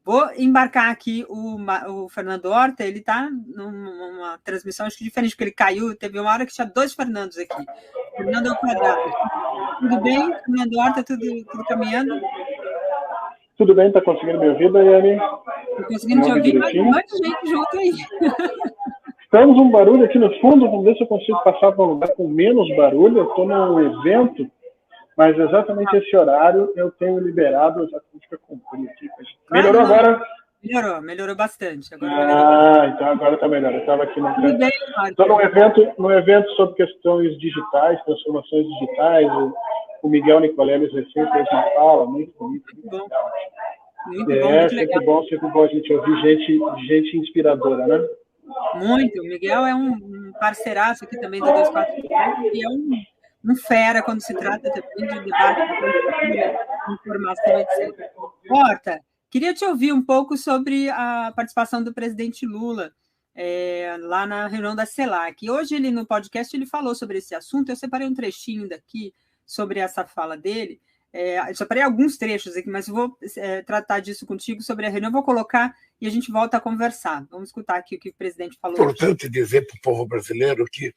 Vou embarcar aqui o Fernando Horta, ele está numa transmissão, acho que diferente, porque ele caiu, teve uma hora que tinha 2 Fernandos aqui. Fernando ao quadrado. Tudo bem, Fernando Horta, tudo caminhando? Tudo bem, está conseguindo me ouvir, Daiane? Estou conseguindo te ouvir, mas um monte de gente junto aí. Estamos um barulho aqui no fundo, vamos ver se eu consigo passar para um lugar com menos barulho. Eu estou num evento, mas exatamente esse horário eu tenho liberado exatamente para cumprir aqui. Melhorou agora? Melhorou bastante. Então agora está melhor. Eu estava aqui estou num evento sobre questões digitais, transformações digitais. O Miguel Nicoleles recém fez uma fala muito bonita. Muito bom, sempre bom a gente ouvir gente inspiradora, né? Muito. O Miguel é um parceiraço aqui também do 247 e é um fera quando se trata também de debate, de informação, etc. Horta, queria te ouvir um pouco sobre a participação do presidente Lula lá na reunião da CELAC. Hoje, no podcast, ele falou sobre esse assunto. Eu separei um trechinho daqui sobre essa fala dele. Eu separei alguns trechos aqui, mas vou tratar disso contigo sobre a reunião. Vou colocar e a gente volta a conversar. Vamos escutar aqui o que o presidente falou. É importante dizer para o povo brasileiro que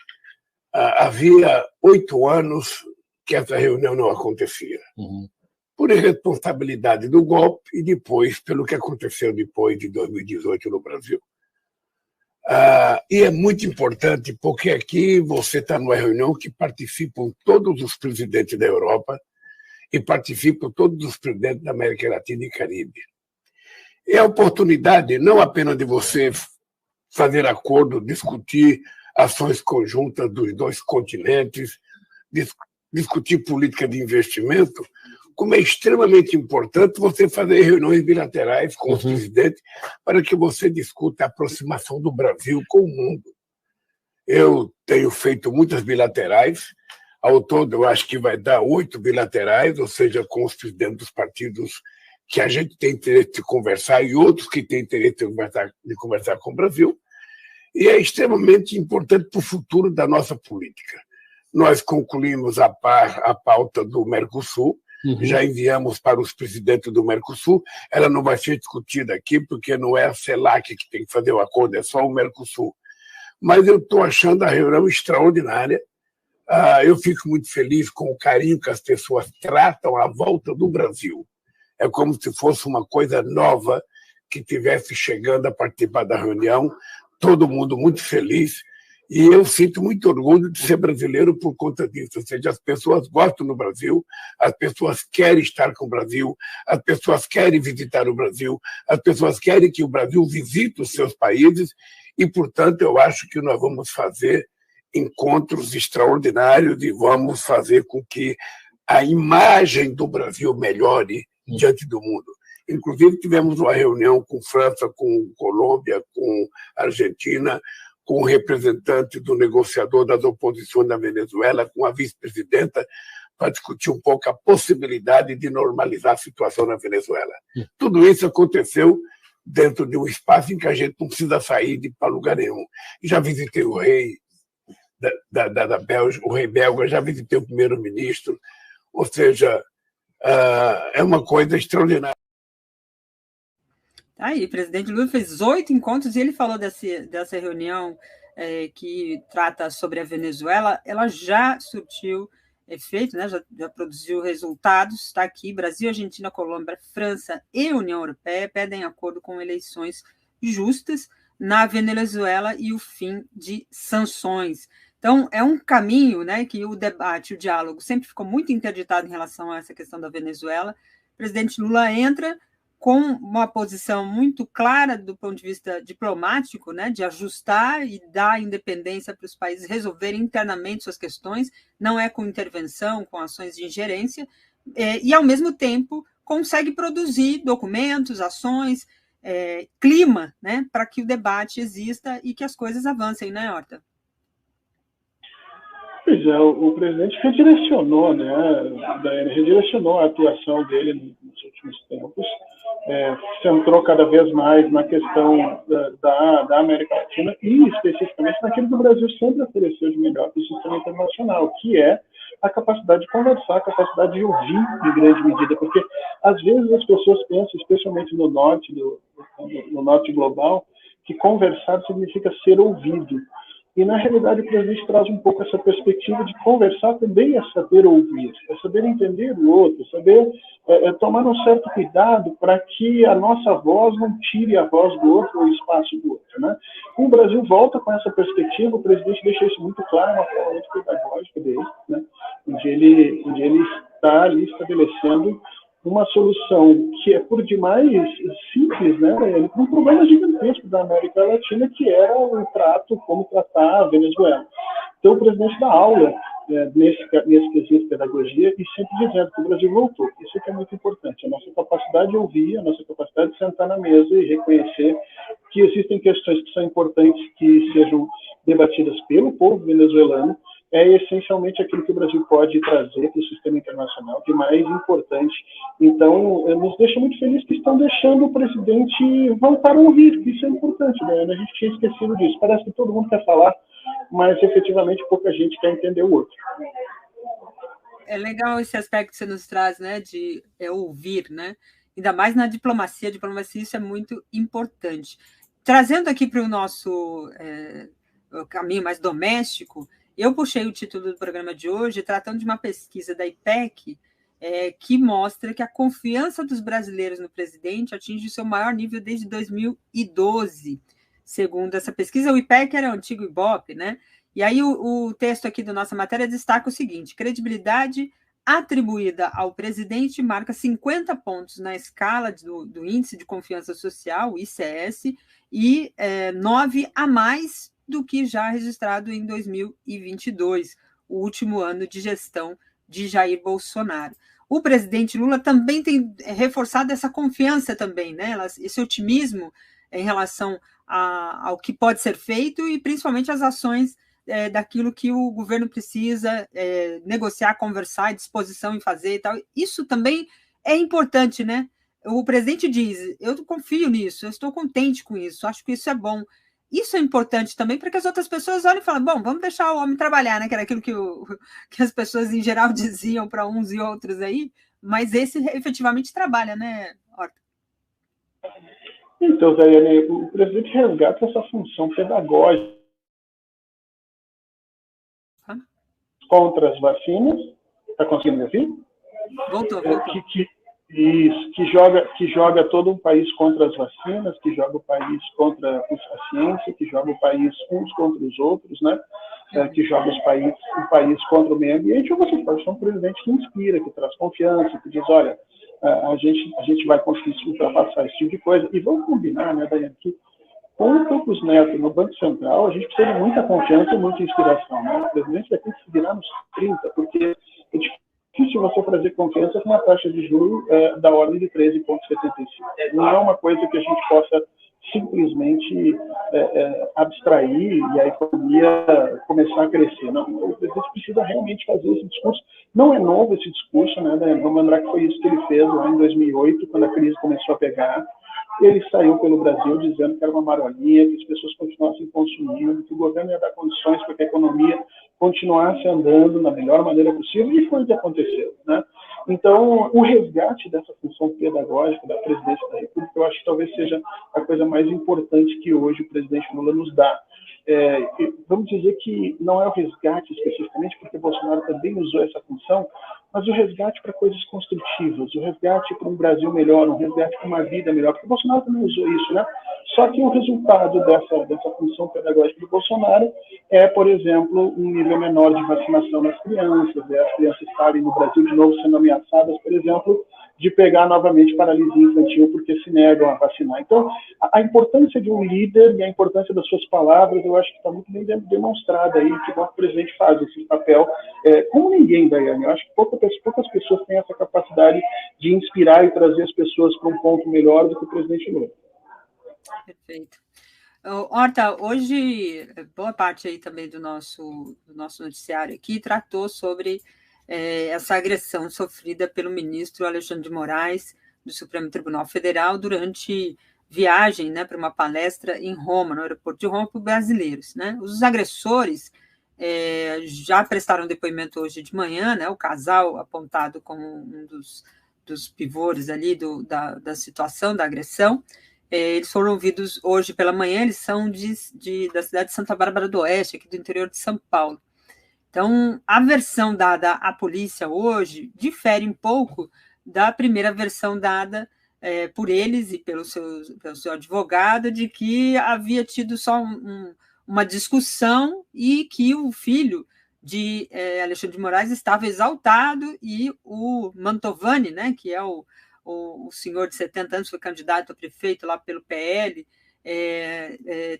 havia 8 anos que essa reunião não acontecia. Por irresponsabilidade do golpe e depois pelo que aconteceu depois de 2018 no Brasil. E é muito importante porque aqui você está numa reunião que participam todos os presidentes da Europa e participam todos os presidentes da América Latina e Caribe. É a oportunidade não apenas de você fazer acordo, discutir ações conjuntas dos 2 continentes, discutir política de investimento, como é extremamente importante você fazer reuniões bilaterais com os presidentes para que você discuta a aproximação do Brasil com o mundo. Eu tenho feito muitas bilaterais, ao todo eu acho que vai dar 8 bilaterais, ou seja, com os presidentes dos partidos que a gente tem interesse de conversar e outros que têm interesse de conversar com o Brasil, e é extremamente importante para o futuro da nossa política. Nós concluímos a pauta do Mercosul, já enviamos para os presidentes do Mercosul, ela não vai ser discutida aqui porque não é a CELAC que tem que fazer o acordo, é só o Mercosul. Mas eu estou achando a reunião extraordinária. Eu fico muito feliz com o carinho que as pessoas tratam à volta do Brasil. É como se fosse uma coisa nova que estivesse chegando a participar da reunião, todo mundo muito feliz, e eu sinto muito orgulho de ser brasileiro por conta disso. Ou seja, as pessoas gostam do Brasil, as pessoas querem estar com o Brasil, as pessoas querem visitar o Brasil, as pessoas querem que o Brasil visite os seus países, e, portanto, eu acho que nós vamos fazer encontros extraordinários e vamos fazer com que a imagem do Brasil melhore diante do mundo. Inclusive, tivemos uma reunião com França, com Colômbia, com Argentina, com o representante do negociador das oposições na Venezuela, com a vice-presidenta, para discutir um pouco a possibilidade de normalizar a situação na Venezuela. Tudo isso aconteceu dentro de um espaço em que a gente não precisa sair para lugar nenhum. Já visitei o rei da Bélgica, o rei belga, já visitei o primeiro-ministro, ou seja, é uma coisa extraordinária. Aí, o presidente Lula fez 8 encontros e ele falou dessa reunião que trata sobre a Venezuela, ela já surtiu efeito, né? já produziu resultados, está aqui, Brasil, Argentina, Colômbia, França e União Europeia pedem acordo com eleições justas na Venezuela e o fim de sanções. Então, é um caminho, né, que o debate, o diálogo sempre ficou muito interditado em relação a essa questão da Venezuela. O presidente Lula entra com uma posição muito clara do ponto de vista diplomático, né, de ajustar e dar independência para os países resolverem internamente suas questões, não é com intervenção, com ações de ingerência, e, ao mesmo tempo, consegue produzir documentos, ações, clima, né, para que o debate exista e que as coisas avancem, né, Horta? Pois é, o presidente redirecionou, né, redirecionou a atuação dele nos últimos tempos centrou cada vez mais na questão da América Latina e, especificamente, naquilo que o Brasil sempre ofereceu de melhor para o sistema internacional, que é a capacidade de conversar, a capacidade de ouvir em grande medida, porque, às vezes, as pessoas pensam, especialmente no norte global, que conversar significa ser ouvido. E, na realidade, o presidente traz um pouco essa perspectiva de conversar também é saber ouvir, é saber entender o outro, saber tomar um certo cuidado para que a nossa voz não tire a voz do outro ou o espaço do outro. Né? O Brasil volta com essa perspectiva, o presidente deixa isso muito claro, uma forma muito pedagógica dele, né? onde ele está ali estabelecendo uma solução que é por demais simples, né, para um problema gigantesco da América Latina, que era o como tratar a Venezuela. Então, o presidente dá aula nesse quesito de pedagogia e sempre dizendo que o Brasil voltou. Isso é muito importante, a nossa capacidade de ouvir, a nossa capacidade de sentar na mesa e reconhecer que existem questões que são importantes que sejam debatidas pelo povo venezuelano, é essencialmente aquilo que o Brasil pode trazer para o sistema internacional de mais importante. Então, nos deixa muito felizes que estão deixando o presidente voltar a ouvir. Isso é importante, né? A gente tinha esquecido disso. Parece que todo mundo quer falar, mas efetivamente pouca gente quer entender o outro. É legal esse aspecto que você nos traz, né, de ouvir, né? Ainda mais na diplomacia. A diplomacia, isso é muito importante. Trazendo aqui para o nosso caminho mais doméstico, eu puxei o título do programa de hoje tratando de uma pesquisa da IPEC que mostra que a confiança dos brasileiros no presidente atinge o seu maior nível desde 2012. Segundo essa pesquisa, o IPEC era o antigo IBOP, né? E aí o texto aqui da nossa matéria destaca o seguinte: credibilidade atribuída ao presidente marca 50 pontos na escala do Índice de Confiança Social, ICS, e 9 a mais do que já registrado em 2022, o último ano de gestão de Jair Bolsonaro. O presidente Lula também tem reforçado essa confiança também, né? Esse otimismo em relação ao que pode ser feito e principalmente as ações daquilo que o governo precisa negociar, conversar, disposição em fazer e tal. Isso também é importante, né? O presidente diz, eu confio nisso, eu estou contente com isso, acho que isso é bom. Isso é importante também para que as outras pessoas olhem e falem, bom, vamos deixar o homem trabalhar, né? Que era aquilo que as pessoas em geral diziam para uns e outros aí, mas esse efetivamente trabalha, né, Horta? Então, Daiane, o presidente resgata essa função pedagógica contra as vacinas. Está conseguindo me ouvir? Voltou. Que joga todo um país contra as vacinas, que joga o país contra a ciência, que joga o país uns contra os outros, né? Que joga o país contra o meio ambiente. Ou você pode ser um presidente que inspira, que traz confiança, que diz, olha, a gente vai conseguir ultrapassar esse tipo de coisa. E vamos combinar, né, Daiane, que com o Campos Neto no Banco Central, a gente precisa de muita confiança e muita inspiração. Né? O presidente vai ter que se virar nos 30, porque é difícil você trazer confiança com uma taxa de juros da ordem de 13,75. Não é uma coisa que a gente possa simplesmente abstrair e a economia começar a crescer. Não, o presidente precisa realmente fazer esse discurso. Não é novo esse discurso, né? Vamos lembrar que foi isso que ele fez lá em 2008, quando a crise começou a pegar. Ele saiu pelo Brasil dizendo que era uma marolinha, que as pessoas continuassem consumindo, que o governo ia dar condições para que a economia continuasse andando da melhor maneira possível, e foi o que aconteceu, né? Então, o resgate dessa função pedagógica da presidência da República, eu acho que talvez seja a coisa mais importante que hoje o presidente Lula nos dá. Vamos dizer que não é o resgate especificamente, porque Bolsonaro também usou essa função, mas o resgate para coisas construtivas, o resgate para um Brasil melhor, um resgate para uma vida melhor, porque o Bolsonaro também usou isso, né? Só que o resultado dessa função pedagógica do Bolsonaro é, por exemplo, um nível menor de vacinação nas crianças, as crianças estarem no Brasil de novo sendo ameaçadas, por exemplo, de pegar novamente paralisia infantil porque se negam a vacinar. Então, a importância de um líder e a importância das suas palavras, eu acho que está muito bem demonstrada aí, que o presidente faz esse papel como ninguém, Daiane. Eu acho que poucas pessoas têm essa capacidade de inspirar e trazer as pessoas para um ponto melhor do que o presidente Lula. Perfeito. Horta, hoje, boa parte aí também do nosso noticiário aqui tratou sobre essa agressão sofrida pelo ministro Alexandre de Moraes do Supremo Tribunal Federal durante viagem, né, para uma palestra em Roma, no aeroporto de Roma, para brasileiros, né? Os agressores já prestaram depoimento hoje de manhã, né? O casal apontado como um dos pivôs ali da situação da agressão. Eles foram ouvidos hoje pela manhã, eles são da cidade de Santa Bárbara do Oeste, aqui do interior de São Paulo. Então, a versão dada à polícia hoje difere um pouco da primeira versão dada por eles e pelo seu advogado, de que havia tido só uma discussão e que o filho de Alexandre de Moraes estava exaltado e o Mantovani, né, que é o senhor de 70 anos, foi candidato a prefeito lá pelo PL,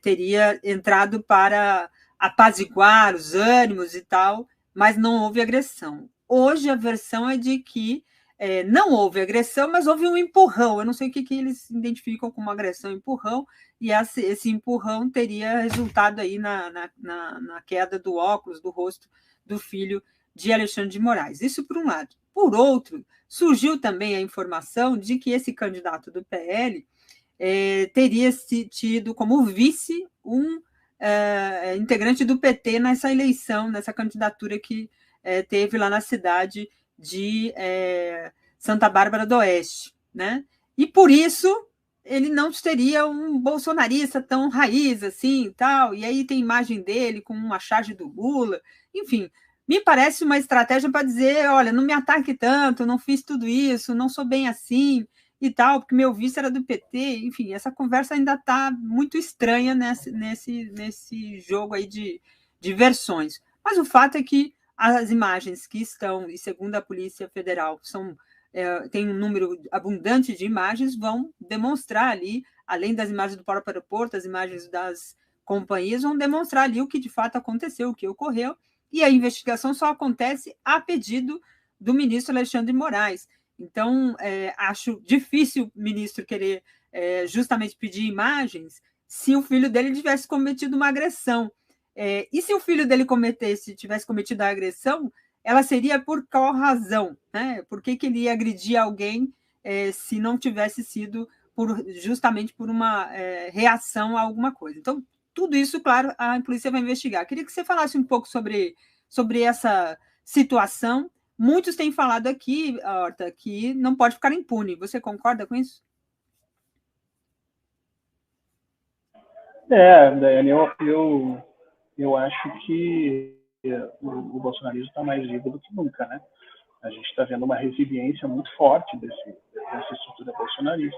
teria entrado para apaziguar os ânimos e tal, mas não houve agressão. Hoje a versão é de que não houve agressão, mas houve um empurrão. Eu não sei o que eles identificam como agressão e empurrão, e esse empurrão teria resultado aí na queda do óculos, do rosto do filho de Alexandre de Moraes. Isso por um lado. Por outro, surgiu também a informação de que esse candidato do PL teria tido como vice um integrante do PT nessa eleição, nessa candidatura que teve lá na cidade de Santa Bárbara do Oeste, né? E por isso ele não seria um bolsonarista tão raiz assim, tal. E aí tem imagem dele com uma charge do Lula, enfim. Me parece uma estratégia para dizer, olha, não me ataque tanto, não fiz tudo isso, não sou bem assim e tal, porque meu vice era do PT. Enfim, essa conversa ainda está muito estranha nesse jogo aí de versões. Mas o fato é que as imagens que estão, e segundo a Polícia Federal, tem um número abundante de imagens, vão demonstrar ali, além das imagens do próprio aeroporto, as imagens das companhias, vão demonstrar ali o que de fato aconteceu, o que ocorreu, e a investigação só acontece a pedido do ministro Alexandre de Moraes. Então, acho difícil o ministro querer justamente pedir imagens se o filho dele tivesse cometido uma agressão. E se o filho dele tivesse cometido a agressão, ela seria por qual razão? Né? Por que ele ia agredir alguém se não tivesse sido justamente por uma reação a alguma coisa? Então, tudo isso, claro, a polícia vai investigar. Queria que você falasse um pouco sobre essa situação. Muitos têm falado aqui, Horta, que não pode ficar impune. Você concorda com isso? Daiane, eu acho que o bolsonarismo está mais vivo do que nunca, né? A gente está vendo uma resiliência muito forte dessa estrutura bolsonarista,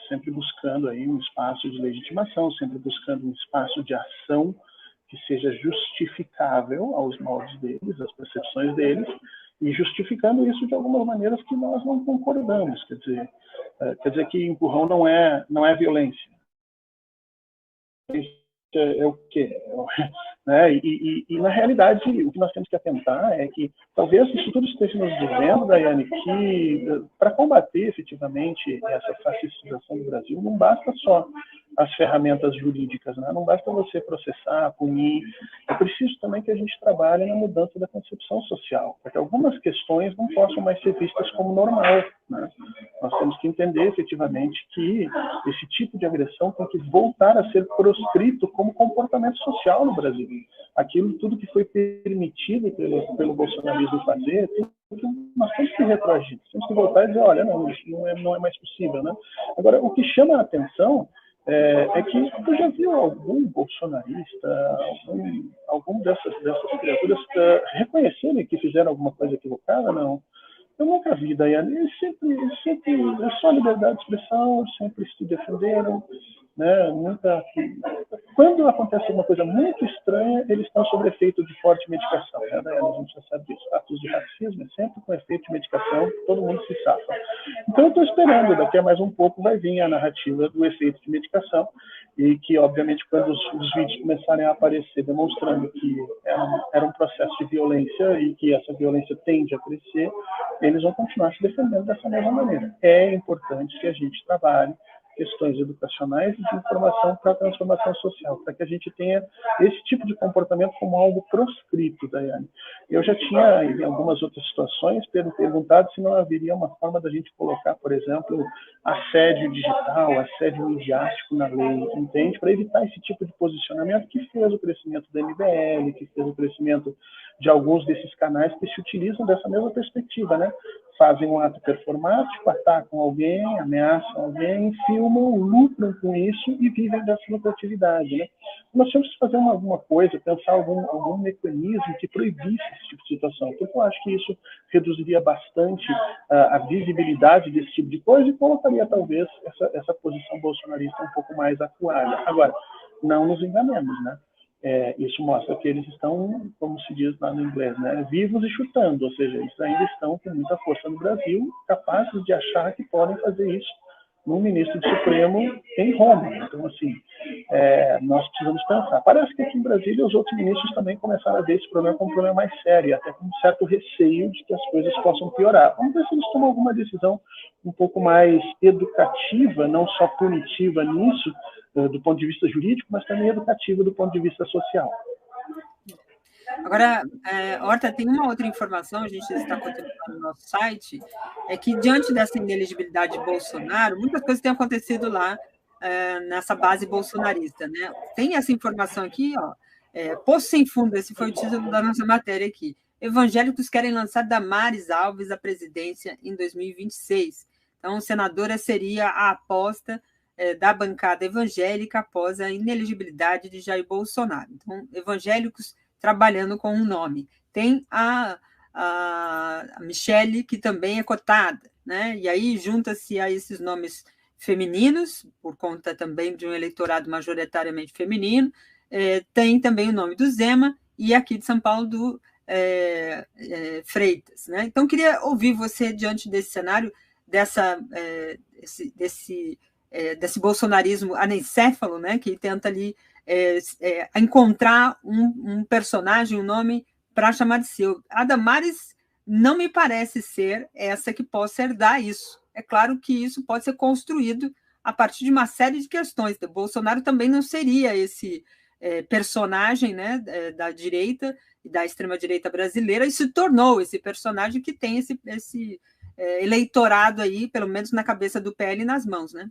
sempre buscando aí um espaço de legitimação, sempre buscando um espaço de ação que seja justificável aos moldes deles, às percepções deles, e justificando isso de algumas maneiras que nós não concordamos. Quer dizer que empurrão não é violência. É o quê? Né? E, na realidade, o que nós temos que atentar é que talvez isso tudo esteja nos dizendo, Daiane, que para combater efetivamente essa fascistização do Brasil, não basta só as ferramentas jurídicas, né? Não basta você processar, punir, é preciso também que a gente trabalhe na mudança da concepção social, para que algumas questões não possam mais ser vistas como normal, né? Nós temos que entender efetivamente que esse tipo de agressão tem que voltar a ser proscrito como comportamento social no Brasil. Tudo que foi permitido pelo bolsonarismo fazer, nós temos que retroagir, temos que voltar e dizer, olha, não, isso não é mais possível, né? Agora, o que chama a atenção é que tu já viu algum bolsonarista, algum dessas criaturas reconhecerem que fizeram alguma coisa equivocada? Não. Eu nunca vi, Daiane. Eles sempre é só liberdade de expressão, sempre se defenderam, né? Nunca. Quando acontece alguma coisa muito estranha, eles estão sob efeito de forte medicação, né, Daiane? A gente já sabe disso. Atos de racismo é sempre com efeito de medicação, todo mundo se safa. Então, eu estou esperando, daqui a mais um pouco vai vir a narrativa do efeito de medicação, e que, obviamente, quando os vídeos começarem a aparecer demonstrando que era um processo de violência e que essa violência tende a crescer, eles vão continuar se defendendo dessa mesma maneira. É importante que a gente trabalhe questões educacionais e de informação para a transformação social, para que a gente tenha esse tipo de comportamento como algo proscrito, Daiane. Eu já tinha, em algumas outras situações, perguntado se não haveria uma forma da gente colocar, por exemplo, assédio digital, assédio midiático na lei, entende? Para evitar esse tipo de posicionamento que fez o crescimento da MBL, que fez o crescimento de alguns desses canais que se utilizam dessa mesma perspectiva, né? Fazem um ato performático, atacam alguém, ameaçam alguém, filmam, lucram com isso e vivem dessa lucratividade, né? Nós temos que fazer alguma coisa, pensar algum mecanismo que proibisse esse tipo de situação, porque eu acho que isso reduziria bastante a visibilidade desse tipo de coisa e colocaria, talvez, essa posição bolsonarista um pouco mais acuada. Agora, não nos enganemos, né? Isso mostra que eles estão, como se diz lá no inglês, né, vivos e chutando, ou seja, eles ainda estão com muita força no Brasil, capazes de achar que podem fazer isso num ministro do Supremo em Roma. Então, assim, nós precisamos pensar. Parece que aqui em Brasília os outros ministros também começaram a ver esse problema como um problema mais sério, até com um certo receio de que as coisas possam piorar. Vamos ver se eles tomam alguma decisão um pouco mais educativa, não só punitiva nisso, do ponto de vista jurídico, mas também educativa do ponto de vista social. Agora, Horta, tem uma outra informação, a gente está contemplando no nosso site, é que diante dessa inelegibilidade de Bolsonaro, muitas coisas têm acontecido lá nessa base bolsonarista, né? Tem essa informação aqui, ó, Poço Sem Fundo, esse foi o título da nossa matéria aqui. Evangélicos querem lançar Damares Alves à presidência em 2026. Então, senadora seria a aposta da bancada evangélica após a inelegibilidade de Jair Bolsonaro. Então, evangélicos trabalhando com um nome. Tem a Michele, que também é cotada, né? E aí junta-se a esses nomes femininos, por conta também de um eleitorado majoritariamente feminino, tem também o nome do Zema, e aqui de São Paulo do Freitas, né? Então, queria ouvir você diante desse cenário, desse bolsonarismo anencéfalo, né, que tenta ali encontrar um personagem, um nome para chamar de seu. A Damares não me parece ser essa que possa herdar isso. É claro que isso pode ser construído a partir de uma série de questões. O Bolsonaro também não seria esse personagem, né, da direita e da extrema-direita brasileira, e se tornou esse personagem que tem esse eleitorado aí, pelo menos na cabeça do PL, nas mãos, né?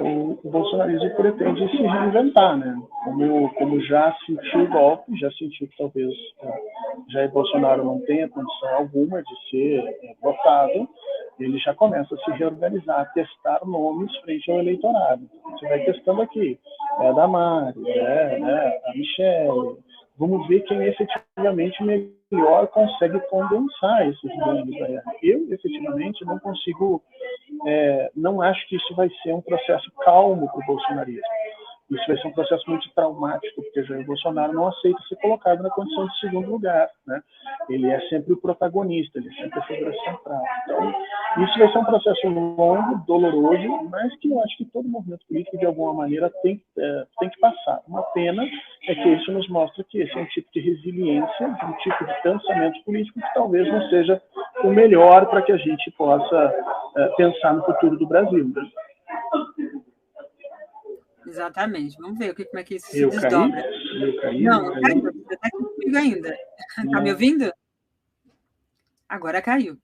O bolsonarismo pretende se reinventar, né? Como já sentiu o golpe, já sentiu que talvez Jair Bolsonaro não tenha condição alguma de ser votado, ele já começa a se reorganizar, a testar nomes frente ao eleitorado. Você vai testando aqui, a Damares, a Michele. Vamos ver quem efetivamente melhor consegue condensar esses nomes. Eu, efetivamente, não consigo, não acho que isso vai ser um processo calmo para o bolsonarismo. Isso vai ser um processo muito traumático, porque Jair Bolsonaro não aceita ser colocado na condição de segundo lugar, né? Ele é sempre o protagonista, ele é sempre a figura central. Então, isso vai ser um processo longo, doloroso, mas que eu acho que todo movimento político, de alguma maneira, tem que passar. Uma pena é que isso nos mostra que esse é um tipo de resiliência, de um tipo de pensamento político que talvez não seja o melhor para que a gente possa pensar no futuro do Brasil, né? Exatamente. Vamos ver como é que isso se desdobra. Não caiu. Você está comigo ainda. Está me ouvindo? Agora caiu.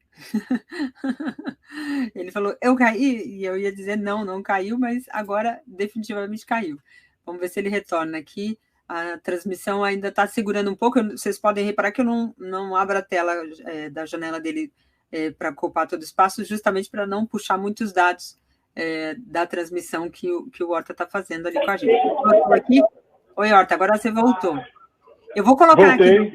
Ele falou, eu caí, e eu ia dizer não caiu, mas agora definitivamente caiu. Vamos ver se ele retorna aqui. A transmissão ainda está segurando um pouco. Vocês podem reparar que eu não abro a tela da janela dele para ocupar todo o espaço, justamente para não puxar muitos dados da transmissão que o Horta está fazendo ali com a gente. Aqui. Oi, Horta, agora você voltou. Eu vou colocar aqui.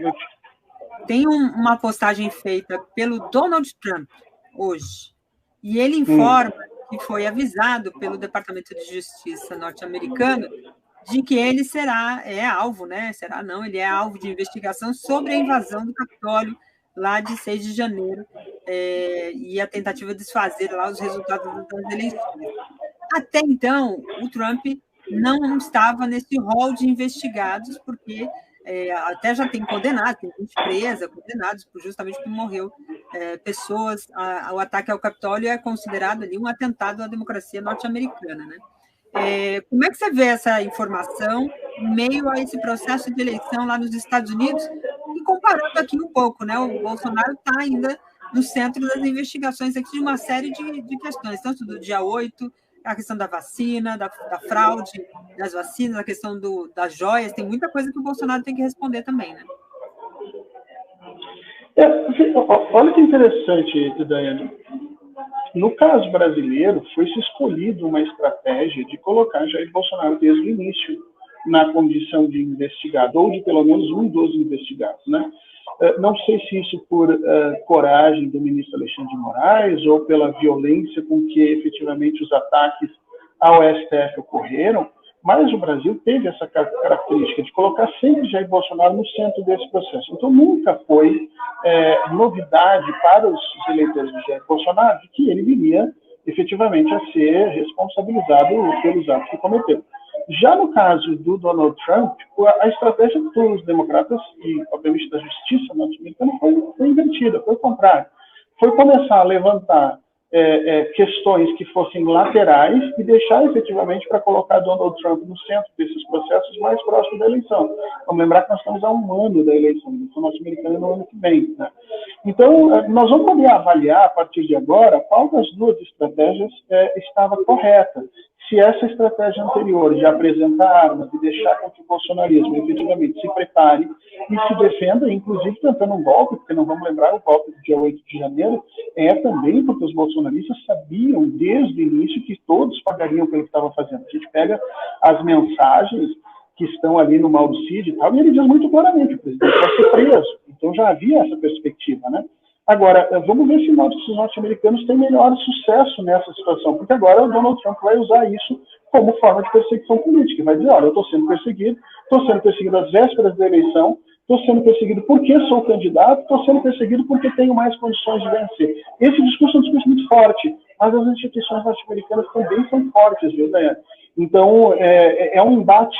Tem uma postagem feita pelo Donald Trump hoje, e ele informa que foi avisado pelo Departamento de Justiça norte-americano de que ele é alvo, né? Ele é alvo de investigação sobre a invasão do Capitólio lá de 6 de janeiro, e a tentativa de desfazer lá os resultados das eleições. Até então, o Trump não estava nesse rol de investigados, porque até já tem condenados, tem gente presa, condenados justamente por morreu pessoas. O ataque ao Capitólio é considerado ali um atentado à democracia norte-americana, né? Como é que você vê essa informação em meio a esse processo de eleição lá nos Estados Unidos? E comparando aqui um pouco, né? O Bolsonaro está ainda no centro das investigações aqui de uma série de questões, tanto do dia 8, a questão da vacina, da fraude das vacinas, a questão das joias, tem muita coisa que o Bolsonaro tem que responder também, né? Olha que interessante, Daiane. No caso brasileiro, foi-se escolhido uma estratégia de colocar Jair Bolsonaro desde o início na condição de investigado, ou de pelo menos um dos investigados, né? Não sei se isso por coragem do ministro Alexandre de Moraes ou pela violência com que efetivamente os ataques ao STF ocorreram, mas o Brasil teve essa característica de colocar sempre Jair Bolsonaro no centro desse processo. Então, nunca foi novidade para os eleitores de Jair Bolsonaro de que ele viria efetivamente a ser responsabilizado pelos atos que cometeu. Já no caso do Donald Trump, a estratégia dos democratas e, obviamente, da justiça norte-americana foi invertida, foi o contrário. Foi começar a levantar questões que fossem laterais e deixar efetivamente para colocar Donald Trump no centro desses processos mais próximos da eleição. Vamos lembrar que nós estamos há um ano da eleição norte-americana no ano que vem, né? Então, nós vamos poder avaliar, a partir de agora, qual das duas estratégias estava correta. Se essa estratégia anterior de apresentar armas e deixar com que o bolsonarismo efetivamente se prepare e se defenda, inclusive tentando um golpe, porque não vamos lembrar, o golpe do dia 8 de janeiro é também porque os bolsonaristas sabiam desde o início que todos pagariam pelo que estavam fazendo. A gente pega as mensagens que estão ali no Mauro Cid e tal, e ele diz muito claramente, o presidente vai ser preso. Então já havia essa perspectiva, né? Agora, vamos ver se os norte-americanos têm melhor sucesso nessa situação, porque agora o Donald Trump vai usar isso como forma de perseguição política. Vai dizer, olha, eu estou sendo perseguido às vésperas da eleição, estou sendo perseguido porque sou candidato, estou sendo perseguido porque tenho mais condições de vencer. Esse discurso é um discurso muito forte, mas as instituições norte-americanas também são fortes, viu, Daiane? Então, é um embate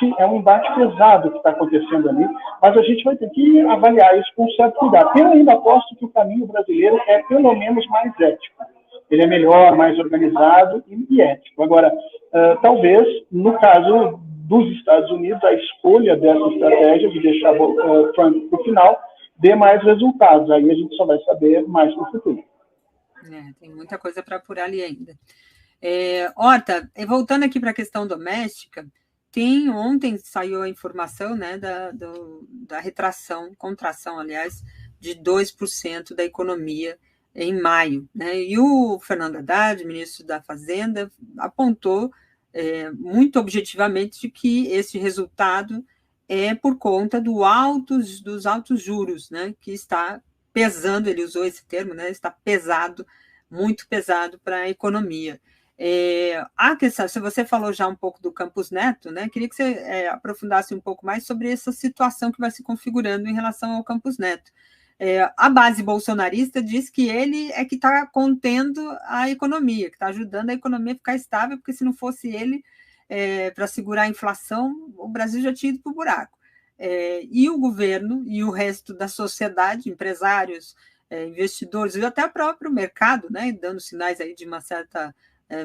pesado que está acontecendo ali, mas a gente vai ter que avaliar isso com certo cuidado. Eu ainda aposto que o caminho brasileiro é pelo menos mais ético. Ele é melhor, mais organizado e ético. Agora, talvez, no caso dos Estados Unidos, a escolha dessa estratégia de deixar Trump para o final dê mais resultados. Aí a gente só vai saber mais no futuro. Tem muita coisa para apurar ali ainda. Horta, voltando aqui para a questão doméstica, ontem saiu a informação, né, da contração, aliás, de 2% da economia em maio, né? E o Fernando Haddad, ministro da Fazenda, apontou muito objetivamente de que esse resultado é por conta dos altos juros, né, que está pesando, ele usou esse termo, né, está pesado, muito pesado para a economia. A questão, se você falou já um pouco do Campos Neto, né, queria que você aprofundasse um pouco mais sobre essa situação que vai se configurando em relação ao Campos Neto. A base bolsonarista diz que ele é que está contendo a economia, que está ajudando a economia a ficar estável, porque se não fosse ele para segurar a inflação, o Brasil já tinha ido para o buraco. E o governo e o resto da sociedade, empresários, investidores, e até o próprio mercado, né, dando sinais aí de uma certa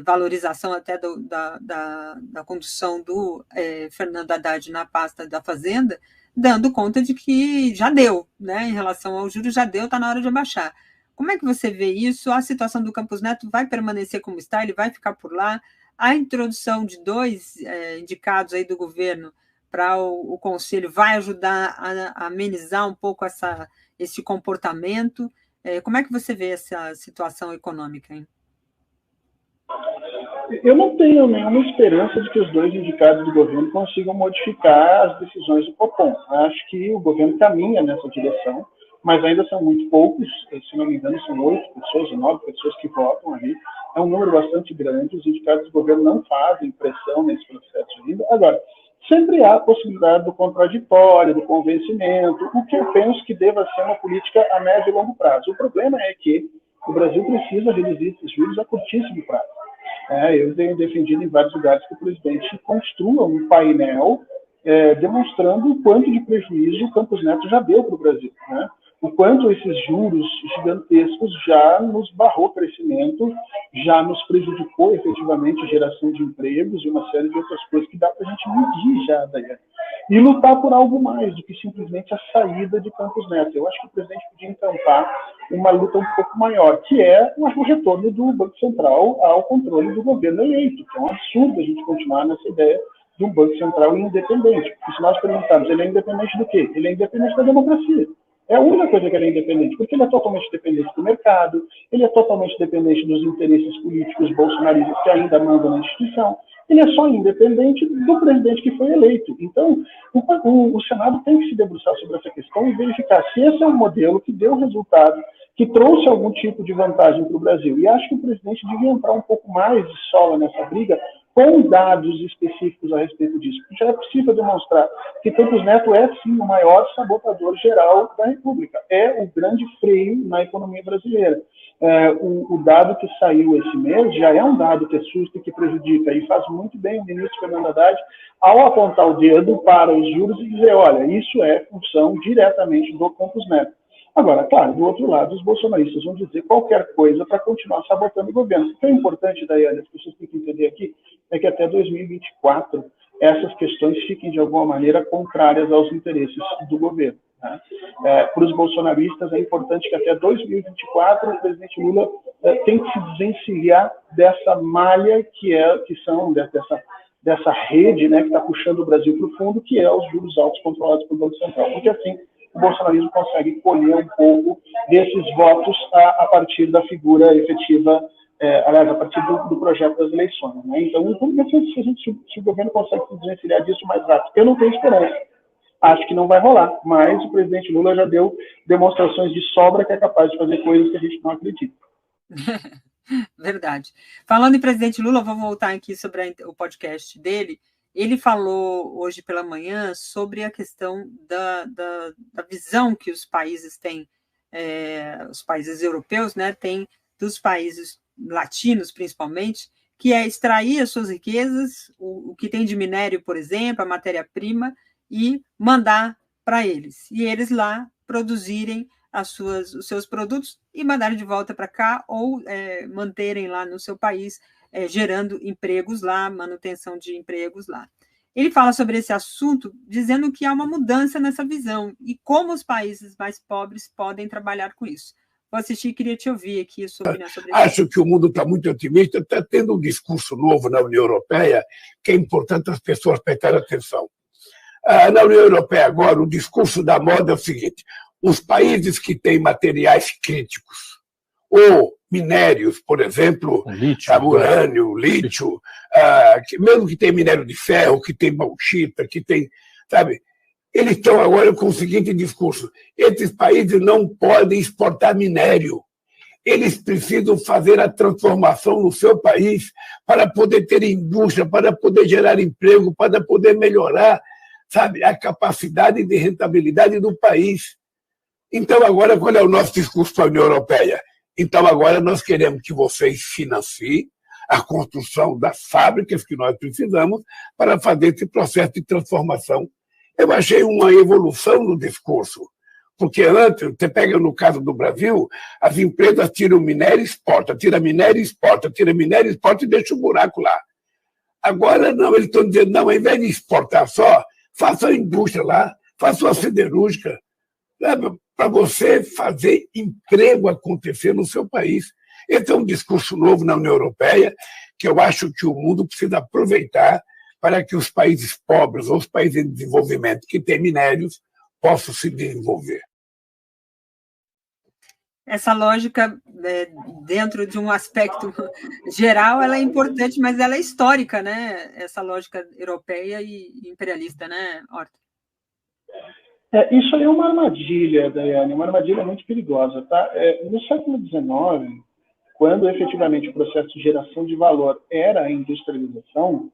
valorização até da condução do Fernando Haddad na pasta da Fazenda, dando conta de que já deu, né, em relação ao juros, já deu, está na hora de abaixar. Como é que você vê isso? A situação do Campos Neto vai permanecer como está? Ele vai ficar por lá? A introdução de 2 indicados aí do governo para o Conselho vai ajudar a amenizar um pouco esse comportamento? Como é que você vê essa situação econômica, hein? Eu não tenho nenhuma esperança de que os 2 indicados do governo consigam modificar as decisões do Copom. Acho que o governo caminha nessa direção, mas ainda são muito poucos, se não me engano, são 8 pessoas ou 9 pessoas que votam ali. É um número bastante grande, os indicados do governo não fazem pressão nesse processo ainda. Agora, sempre há a possibilidade do contraditório, do convencimento, o que eu penso que deva ser uma política a médio e longo prazo. O problema é que o Brasil precisa reduzir esses juros a curtíssimo prazo. Eu tenho defendido em vários lugares que o presidente construa um painel demonstrando o quanto de prejuízo o Campos Neto já deu para o Brasil, né? o quanto esses juros gigantescos já nos barrou crescimento, já nos prejudicou efetivamente a geração de empregos e uma série de outras coisas que dá para a gente medir já, Daiane. E lutar por algo mais do que simplesmente a saída de Campos Neto. Eu acho que o presidente podia encampar uma luta um pouco maior, que é o retorno do Banco Central ao controle do governo eleito, que é um absurdo a gente continuar nessa ideia de um Banco Central independente. Porque se nós perguntarmos, ele é independente do quê? Ele é independente da democracia. É a única coisa que ele é independente, porque ele é totalmente dependente do mercado, ele é totalmente dependente dos interesses políticos bolsonaristas que ainda mandam na instituição, ele é só independente do presidente que foi eleito. Então, o Senado tem que se debruçar sobre essa questão e verificar se esse é um modelo que deu resultado, que trouxe algum tipo de vantagem para o Brasil. E acho que o presidente devia entrar um pouco mais de sola nessa briga, com dados específicos a respeito disso. Já é possível demonstrar que Campos Neto é, sim, o maior sabotador geral da República. É o grande freio na economia brasileira. O dado que saiu esse mês já é um dado que assusta e que prejudica. E faz muito bem o ministro Fernando Haddad ao apontar o dedo para os juros e dizer, olha, isso é função diretamente do Campos Neto. Agora, claro, do outro lado, os bolsonaristas vão dizer qualquer coisa para continuar sabotando o governo. O que é importante, Daiane, as pessoas têm que entender aqui, é que até 2024 essas questões fiquem, de alguma maneira, contrárias aos interesses do governo. Né? Para os bolsonaristas, é importante que até 2024 o presidente Lula tem que se desencilhar dessa malha dessa rede, né, que está puxando o Brasil para o fundo, que é os juros altos controlados pelo Banco Central. Porque assim o bolsonarismo consegue colher um pouco desses votos a partir da figura efetiva, aliás, a partir do projeto das eleições. Né? Então, se o governo consegue se desvencilhar disso mais rápido. Eu não tenho esperança. Acho que não vai rolar, mas o presidente Lula já deu demonstrações de sobra que é capaz de fazer coisas que a gente não acredita. Verdade. Falando em presidente Lula, vou voltar aqui sobre o podcast dele. Ele falou hoje pela manhã sobre a questão da visão que os países têm, os países europeus, né, têm dos países latinos, principalmente, que é extrair as suas riquezas, o que tem de minério, por exemplo, a matéria-prima, e mandar para eles. E eles lá produzirem os seus produtos e mandarem de volta para cá ou manterem lá no seu país, gerando empregos lá, manutenção de empregos lá. Ele fala sobre esse assunto, dizendo que há uma mudança nessa visão e como os países mais pobres podem trabalhar com isso. Vou assistir e queria te ouvir aqui sobre isso. Acho que o mundo está muito otimista, está tendo um discurso novo na União Europeia que é importante as pessoas prestarem atenção. Na União Europeia agora, o discurso da moda é o seguinte: os países que têm materiais críticos ou minérios, por exemplo, urânio, lítio, mesmo que tem minério de ferro, que tem bauxita, que tem, sabe, eles estão agora com o seguinte discurso: esses países não podem exportar minério. Eles precisam fazer a transformação no seu país para poder ter indústria, para poder gerar emprego, para poder melhorar, sabe, a capacidade de rentabilidade do país. Então, agora, qual é o nosso discurso para a União Europeia? Então, agora nós queremos que vocês financiem a construção das fábricas que nós precisamos para fazer esse processo de transformação. Eu achei uma evolução no discurso, porque antes, você pega no caso do Brasil, as empresas tiram minério e exportam, tira minério e exporta, tira minério e exporta e deixa um buraco lá. Agora, não, eles estão dizendo, não, ao invés de exportar só, faça a indústria lá, faça uma siderúrgica, para você fazer emprego acontecer no seu país. Esse é um discurso novo na União Europeia que eu acho que o mundo precisa aproveitar para que os países pobres ou os países em desenvolvimento que têm minérios possam se desenvolver. Essa lógica, dentro de um aspecto geral, ela é importante, mas ela é histórica, né? Essa lógica europeia e imperialista, né, Horta? Isso aí é uma armadilha, Daiane, uma armadilha muito perigosa. Tá? No século XIX, quando efetivamente o processo de geração de valor era a industrialização,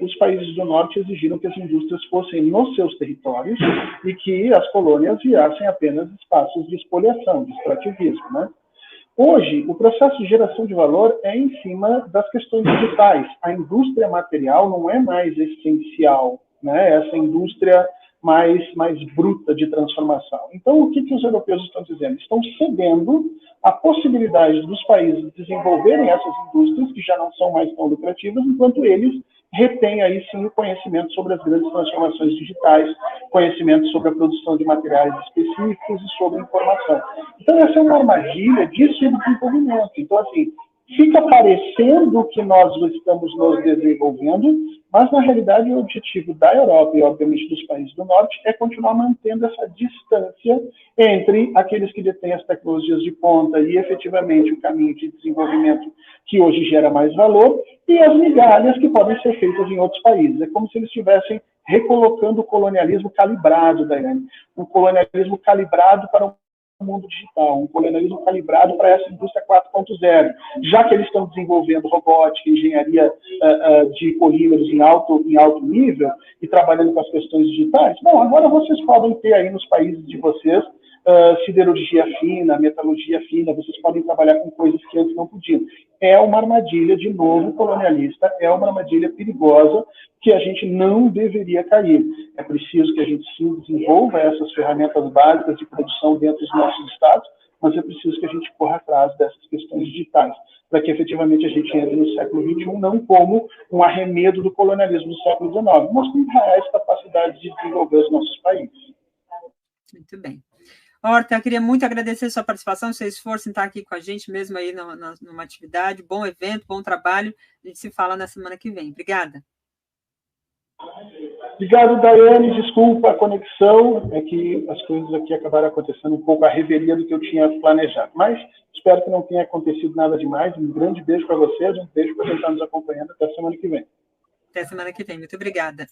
os países do norte exigiram que as indústrias fossem nos seus territórios e que as colônias virassem apenas espaços de espoliação, de extrativismo. Né? Hoje, o processo de geração de valor é em cima das questões digitais. A indústria material não é mais essencial. Né? Essa indústria mais bruta de transformação. Então, o que os europeus estão dizendo? Estão cedendo a possibilidade dos países desenvolverem essas indústrias, que já não são mais tão lucrativas, enquanto eles retêm aí sim o conhecimento sobre as grandes transformações digitais, conhecimento sobre a produção de materiais específicos e sobre informação. Então, essa é uma armadilha de subdesenvolvimento. Então, assim, fica parecendo que nós estamos nos desenvolvendo, mas, na realidade, o objetivo da Europa e, obviamente, dos países do Norte é continuar mantendo essa distância entre aqueles que detêm as tecnologias de ponta e, efetivamente, o caminho de desenvolvimento que hoje gera mais valor e as migalhas que podem ser feitas em outros países. É como se eles estivessem recolocando o colonialismo calibrado, Daiane. Um colonialismo calibrado para um mundo digital, um colonialismo calibrado para essa indústria 4.0. Já que eles estão desenvolvendo robótica, engenharia de polímeros em alto nível e trabalhando com as questões digitais, bom, agora vocês podem ter aí nos países de vocês siderurgia fina, metalurgia fina, vocês podem trabalhar com coisas que antes não podiam. É uma armadilha, de novo, colonialista, é uma armadilha perigosa que a gente não deveria cair. É preciso que a gente sim desenvolva essas ferramentas básicas de produção dentro dos nossos estados, mas é preciso que a gente corra atrás dessas questões digitais, para que efetivamente a gente entre no século XXI não como um arremedo do colonialismo do século XIX, mas com reais capacidades de desenvolver os nossos países. Muito bem. Horta, eu queria muito agradecer a sua participação, seu esforço em estar aqui com a gente, mesmo aí numa atividade. Bom evento, bom trabalho. A gente se fala na semana que vem. Obrigada. Obrigado, Daiane. Desculpa a conexão, é que as coisas aqui acabaram acontecendo um pouco à revelia do que eu tinha planejado. Mas espero que não tenha acontecido nada demais. Um grande beijo para vocês, um beijo para quem está nos acompanhando. Até a semana que vem. Até a semana que vem. Muito obrigada.